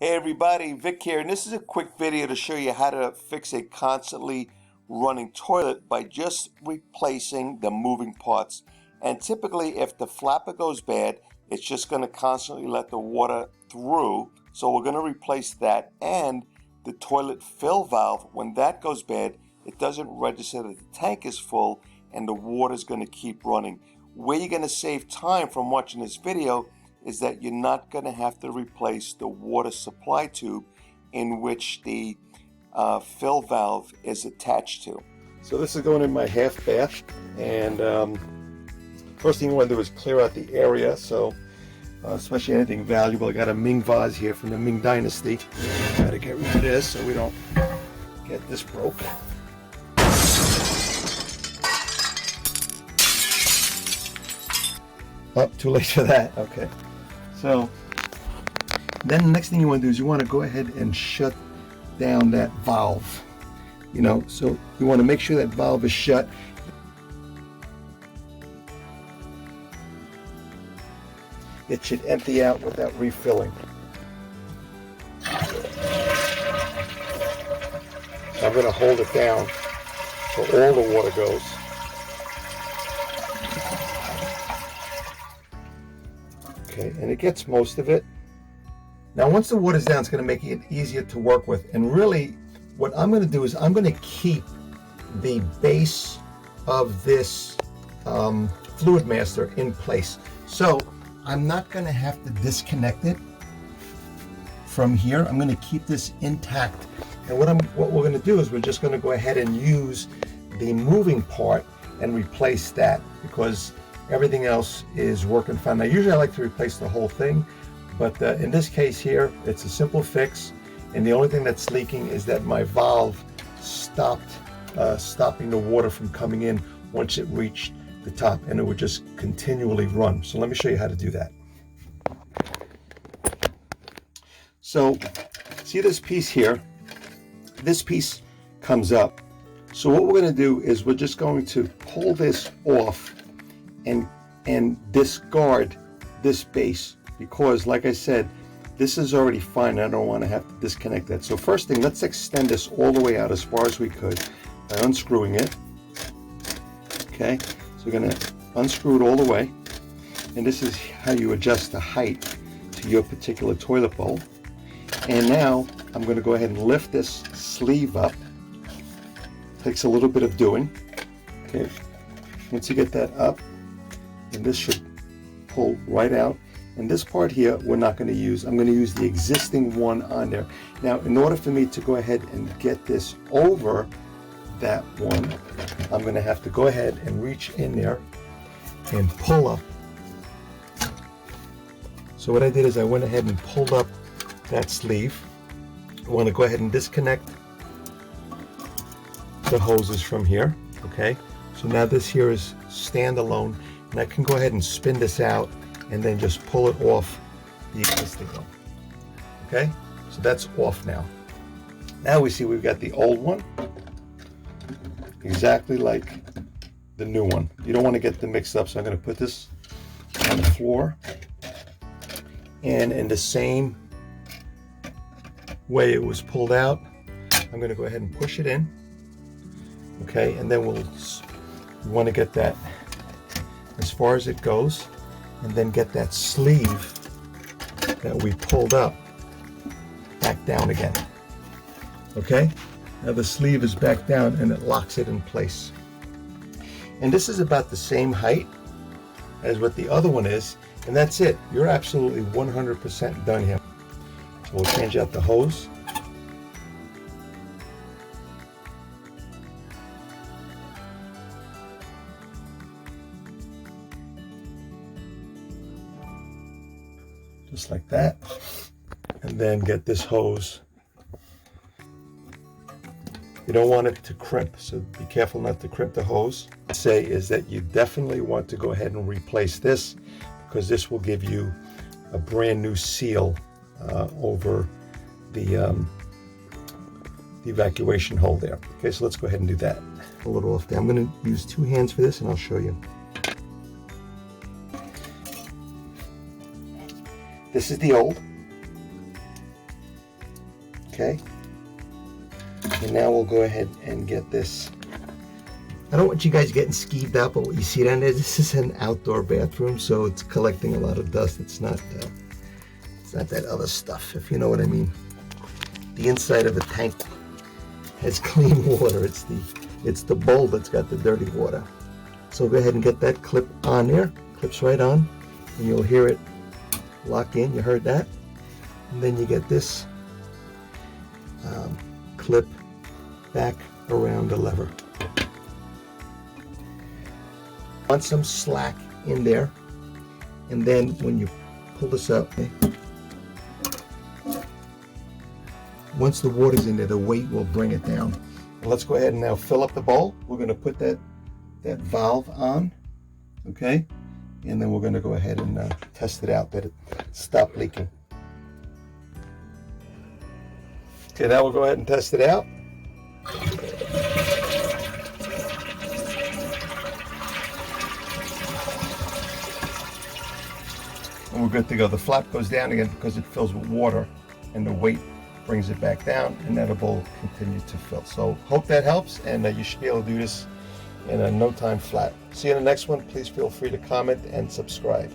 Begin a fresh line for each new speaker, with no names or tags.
Hey everybody, Vic here, and this is a quick video to show you how to fix a constantly running toilet by just replacing the moving parts. And typically if the flapper goes bad, it's just going to constantly let the water through. So we're going to replace that, and the toilet fill valve, when that goes bad, it doesn't register that the tank is full and the water is going to keep running. Where you're going to save time from watching this video is that you're not going to have to replace the water supply tube in which the fill valve is attached to. So this is going in my half bath, and first thing you want to do is clear out the area. So especially anything valuable. I got a Ming vase here from the Ming Dynasty. Got to get rid of this so we don't get this broke. Oh, too late for that. Okay. So then the next thing you want to do is you want to go ahead and shut down that valve. So you want to make sure that valve is shut. It should empty out without refilling. So I'm going to hold it down so all the water goes. Okay, and it gets most of it. Now once the water's down, it's going to make it easier to work with. And really what I'm going to do is I'm going to keep the base of this Fluidmaster in place. So I'm not going to have to disconnect it from here. I'm going to keep this intact. And what we're going to do is we're just going to go ahead and use the moving part and replace that, because everything else is working fine. Now usually I like to replace the whole thing, but in this case here, it's a simple fix, and the only thing that's leaking is that my valve stopped stopping the water from coming in once it reached the top, and it would just continually run. So let me show you how to do that. So see this piece here? This piece comes up. So what we're going to do is we're just going to pull this off and discard this base, because like I said, this is already fine. I don't want to have to disconnect that. So first thing, let's extend this all the way out as far as we could by unscrewing it. Okay, so we're going to unscrew it all the way, and this is how you adjust the height to your particular toilet bowl. And now I'm going to go ahead and lift this sleeve up. Takes a little bit of doing. Okay, once you get that up, and this should pull right out. And this part here we're not going to use. I'm going to use the existing one on there. Now in order for me to go ahead and get this over that one, I'm going to have to go ahead and reach in there and pull up. So what I did is I went ahead and pulled up that sleeve. I want to go ahead and disconnect the hoses from here. Okay, so now this here is standalone, and I can go ahead and spin this out and then just pull it off the existing one. Okay, so that's off now. Now we see we've got the old one, exactly like the new one. You don't want to get them mixed up, so I'm going to put this on the floor, and in the same way it was pulled out, I'm going to go ahead and push it in. Okay, and then we want to get that as far as it goes, and then get that sleeve that we pulled up back down again. Okay, now the sleeve is back down and it locks it in place. And this is about the same height as what the other one is, and that's it. You're absolutely 100% done here. So we'll change out the hose. Just like that, and then get this hose. You don't want it to crimp, so be careful not to crimp the hose. What I say is that you definitely want to go ahead and replace this, because this will give you a brand new seal over the evacuation hole there. Okay, so let's go ahead and do that. Pull it off there. I'm going to use two hands for this, and I'll show you. This is the old. Okay. And now we'll go ahead and get this. I don't want you guys getting skeeved out, but what you see down there, this is an outdoor bathroom, so it's collecting a lot of dust. It's not that other stuff, if you know what I mean. The inside of a tank has clean water. It's the bowl that's got the dirty water. So go ahead and get that clip on there. Clips right on, and you'll hear it lock in. You heard that? And then you get this clip back around the lever. Want some slack in there, and then when you pull this up, okay, once the water's in there, the weight will bring it down. Let's go ahead and now fill up the bowl. We're going to put that valve on, okay, and then we're going to go ahead and test it out that it stopped leaking. Okay, now we'll go ahead and test it out. And we're good to go. The flap goes down again because it fills with water, and the weight brings it back down, and that'll bowl continue to fill. So hope that helps, and you should be able to do this in no time flat. See you in the next one. Please feel free to comment and subscribe.